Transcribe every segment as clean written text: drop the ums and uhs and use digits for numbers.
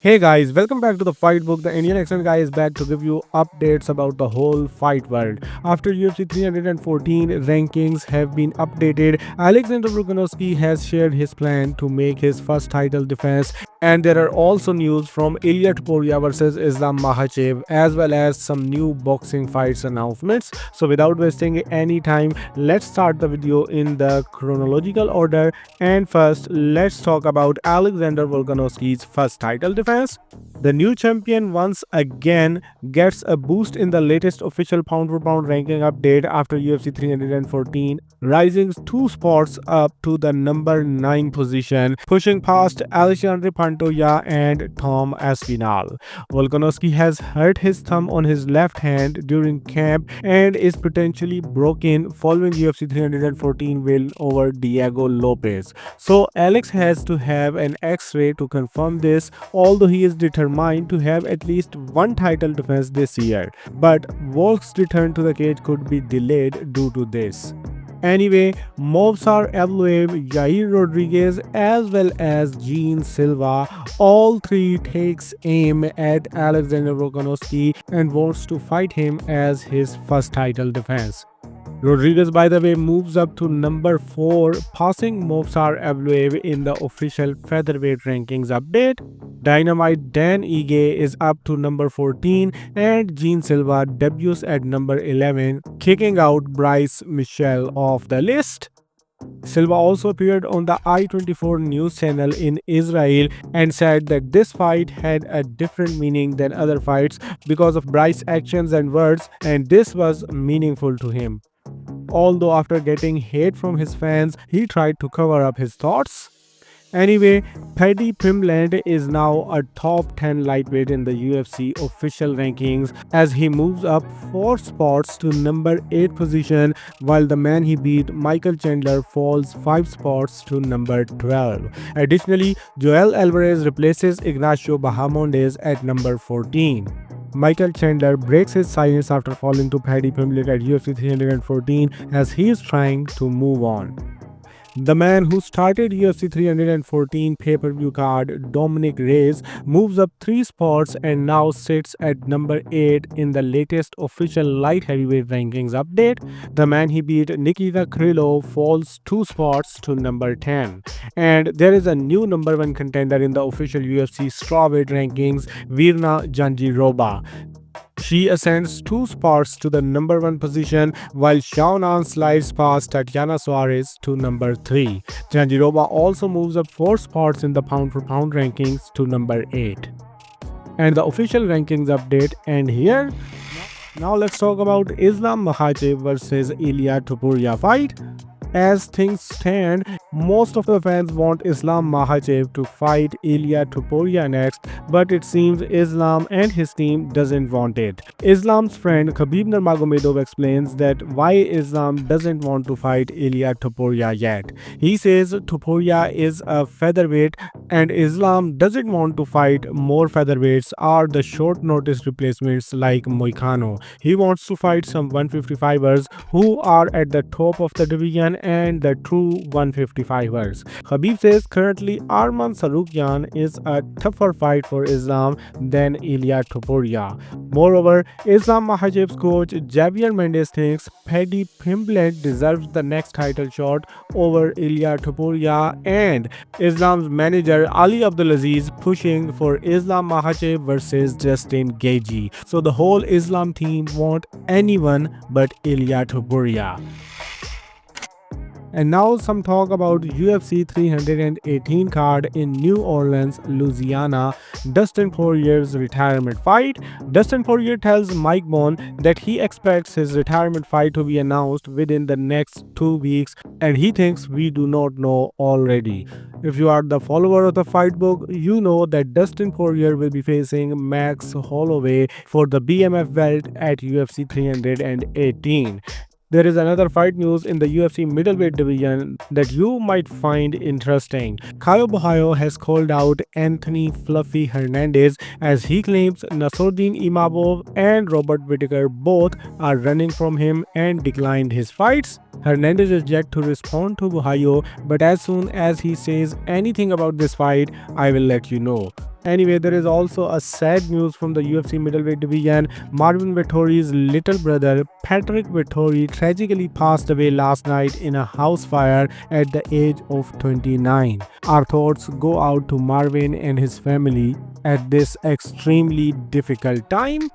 Hey guys, welcome back to the Fight Book. The Indian accent guy is back to give you updates about the whole fight world. After UFC 314 rankings have been updated, Oleksandr Usyk has shared his plan to make his first title defense, and there are also news from Ilia Topuria versus Islam Makhachev as well as some new boxing fights announcements. So without wasting any time, let's start the video in the chronological order. And first, let's talk about Alexander Volkanovski's first title defense. The new champion once again gets a boost in the latest official pound-for-pound ranking update after UFC 314, rising 2 spots up to the number 9 position, pushing past Alexandre Pantoja and Tom Aspinall. Volkanovski has hurt his thumb on his left hand during camp and is potentially broken following UFC 314 win over Diego Lopez. So Alex has to have an X-ray to confirm this, although he is determined to have at least one title defense this year. But Volk's return to the cage could be delayed due to this. Anyway, Movsar Evloev, Yair Rodriguez as well as Gene Silva, all three takes aim at Alexander Volkanovski and wants to fight him as his first title defense. Rodriguez, by the way, moves up to number 4, passing Movsar Evloev in the official featherweight rankings update. Dynamite Dan Ige is up to number 14, and Gene Silva debuts at number 11, kicking out Bryce Mitchell off the list. Silva also appeared on the I-24 news channel in Israel and said that this fight had a different meaning than other fights because of Bryce's actions and words, and this was meaningful to him. Although after getting hate from his fans, he tried to cover up his thoughts. Anyway, Paddy Pimblett is now a top 10 lightweight in the UFC official rankings as he moves up 4 spots to number 8 position, while the man he beat, Michael Chandler, falls 5 spots to number 12. Additionally, Joel Alvarez replaces Ignacio Bahamondes at number 14. Michael Chandler breaks his silence after falling to Paddy Pimblett at UFC 314 as he is trying to move on. The man who started UFC 314 pay-per-view card, Dominic Reyes, moves up 3 spots and now sits at number 8 in the latest official light heavyweight rankings update. The man he beat, Nikita Krylov, falls 2 spots to number 10. And there is a new number 1 contender in the official UFC strawweight rankings, Virna Jandiroba. She ascends 2 spots to the number 1 position, while Xiaonan slides past Tatiana Suarez to number 3. Jandiroba also moves up 4 spots in the pound-for-pound rankings to number 8. And the official rankings update end here. Now let's talk about Islam Makhachev versus Ilia Topuria fight. As things stand, most of the fans want Islam Makhachev to fight Ilia Topuria next, but it seems Islam and his team doesn't want it. Islam's friend Khabib Nurmagomedov explains that why Islam doesn't want to fight Ilia Topuria yet. He says Topuria is a featherweight and Islam doesn't want to fight more featherweights or the short notice replacements like Moicano. He wants to fight some 155ers who are at the top of the division and the true 155ers. Khabib says currently Arman Sarukian is a tougher fight for Islam than Ilia Topuria. Moreover, Islam Makhachev's coach Javier Mendez thinks Paddy Pimblett deserves the next title shot over Ilia Topuria, and Islam's manager Ali Abdulaziz pushing for Islam Makhachev versus Justin Gaethje. So the whole Islam team want anyone but Ilia Topuria. And now some talk about UFC 318 card in New Orleans, Louisiana, Dustin Poirier's retirement fight. Dustin Poirier tells Mike Bohn that he expects his retirement fight to be announced within the next 2 weeks, and he thinks we do not know already. If you are the follower of the fight book, you know that Dustin Poirier will be facing Max Holloway for the BMF belt at UFC 318. There is another fight news in the UFC middleweight division that you might find interesting. Caio Borralho has called out Anthony Fluffy Hernandez as he claims Nassourdine Imavov and Robert Whittaker both are running from him and declined his fights. Hernandez is yet to respond to Borralho, but as soon as he says anything about this fight, I will let you know. Anyway, there is also a sad news from the UFC middleweight division. Marvin Vettori's little brother, Patrick Vettori, tragically passed away last night in a house fire at the age of 29. Our thoughts go out to Marvin and his family at this extremely difficult time.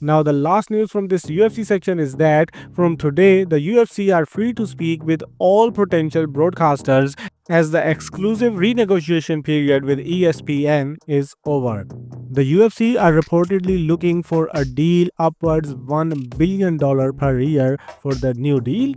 Now, the last news from this UFC section is that from today, the UFC are free to speak with all potential broadcasters as the exclusive renegotiation period with ESPN is over. The UFC are reportedly looking for a deal upwards $1 billion per year for the new deal.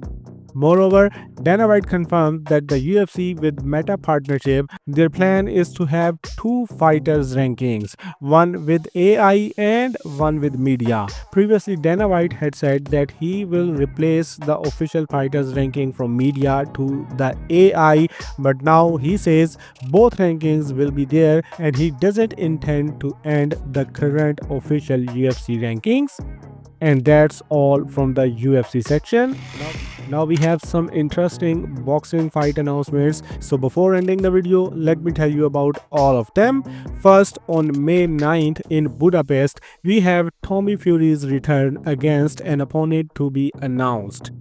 Moreover, Dana White confirmed that the UFC with Meta partnership, their plan is to have two fighters rankings, one with AI and one with media. Previously, Dana White had said that he will replace the official fighters ranking from media to the AI, but now he says both rankings will be there and he doesn't intend to end the current official UFC rankings. And that's all from the UFC section. Now we have some interesting boxing fight announcements. So before ending the video, let me tell you about all of them. First, on May 9th in Budapest, we have Tommy Fury's return against an opponent to be announced.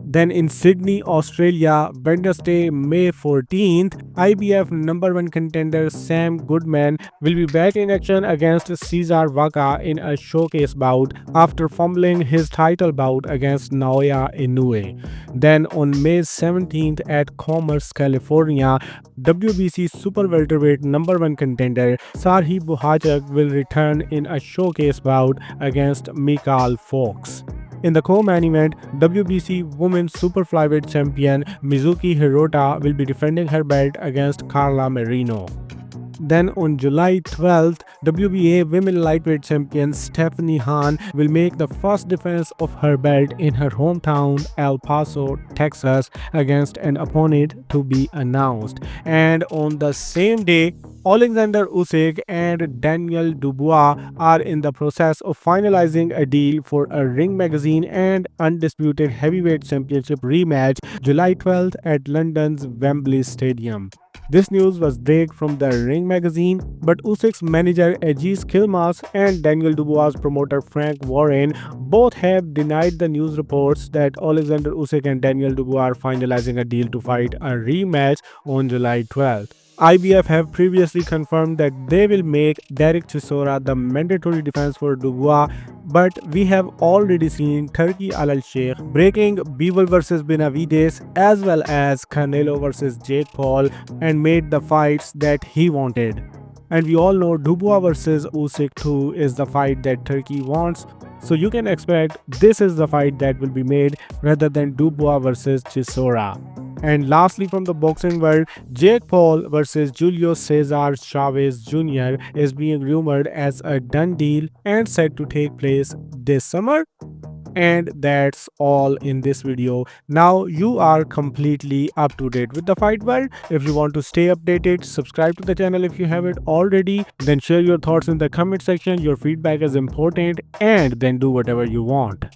Then in Sydney, Australia, Wednesday, May 14th, IBF number 1 contender Sam Goodman will be back in action against Cesar Vaca in a showcase bout after fumbling his title bout against Naoya Inoue. Then on May 17th at Commerce, California, WBC super welterweight number 1 contender Sarhi Buhajak will return in a showcase bout against Michael Fox. In the co-main event, WBC Women's Super Flyweight Champion Mizuki Hirota will be defending her belt against Carla Merino. Then on July 12th, WBA Women Lightweight Champion Stephanie Han will make the first defense of her belt in her hometown El Paso, Texas against an opponent to be announced. And on the same day, Oleksandr Usyk and Daniel Dubois are in the process of finalizing a deal for a Ring Magazine and Undisputed Heavyweight Championship rematch July 12th at London's Wembley Stadium. This news was dragged from the Ring Magazine, but Usyk's manager Aziz Kilmas and Daniel Dubois' promoter Frank Warren both have denied the news reports that Oleksandr Usyk and Daniel Dubois are finalizing a deal to fight a rematch on July 12th. IBF have previously confirmed that they will make Derek Chisora the mandatory defense for Dubois, but we have already seen Turki Al Sheikh breaking Bivol vs Benavides as well as Canelo vs Jake Paul and made the fights that he wanted. And we all know Dubois vs Usyk 2 is the fight that Turkey wants. So you can expect this is the fight that will be made rather than Dubois vs Chisora. And lastly, from the boxing world, Jake Paul vs Julio Cesar Chavez Jr. is being rumored as a done deal and set to take place this summer. And that's all in this video. Now you are completely up to date with the fight world. If you want to stay updated, subscribe to the channel if you haven't already. Then share your thoughts in the comment section. Your feedback is important, and then do whatever you want.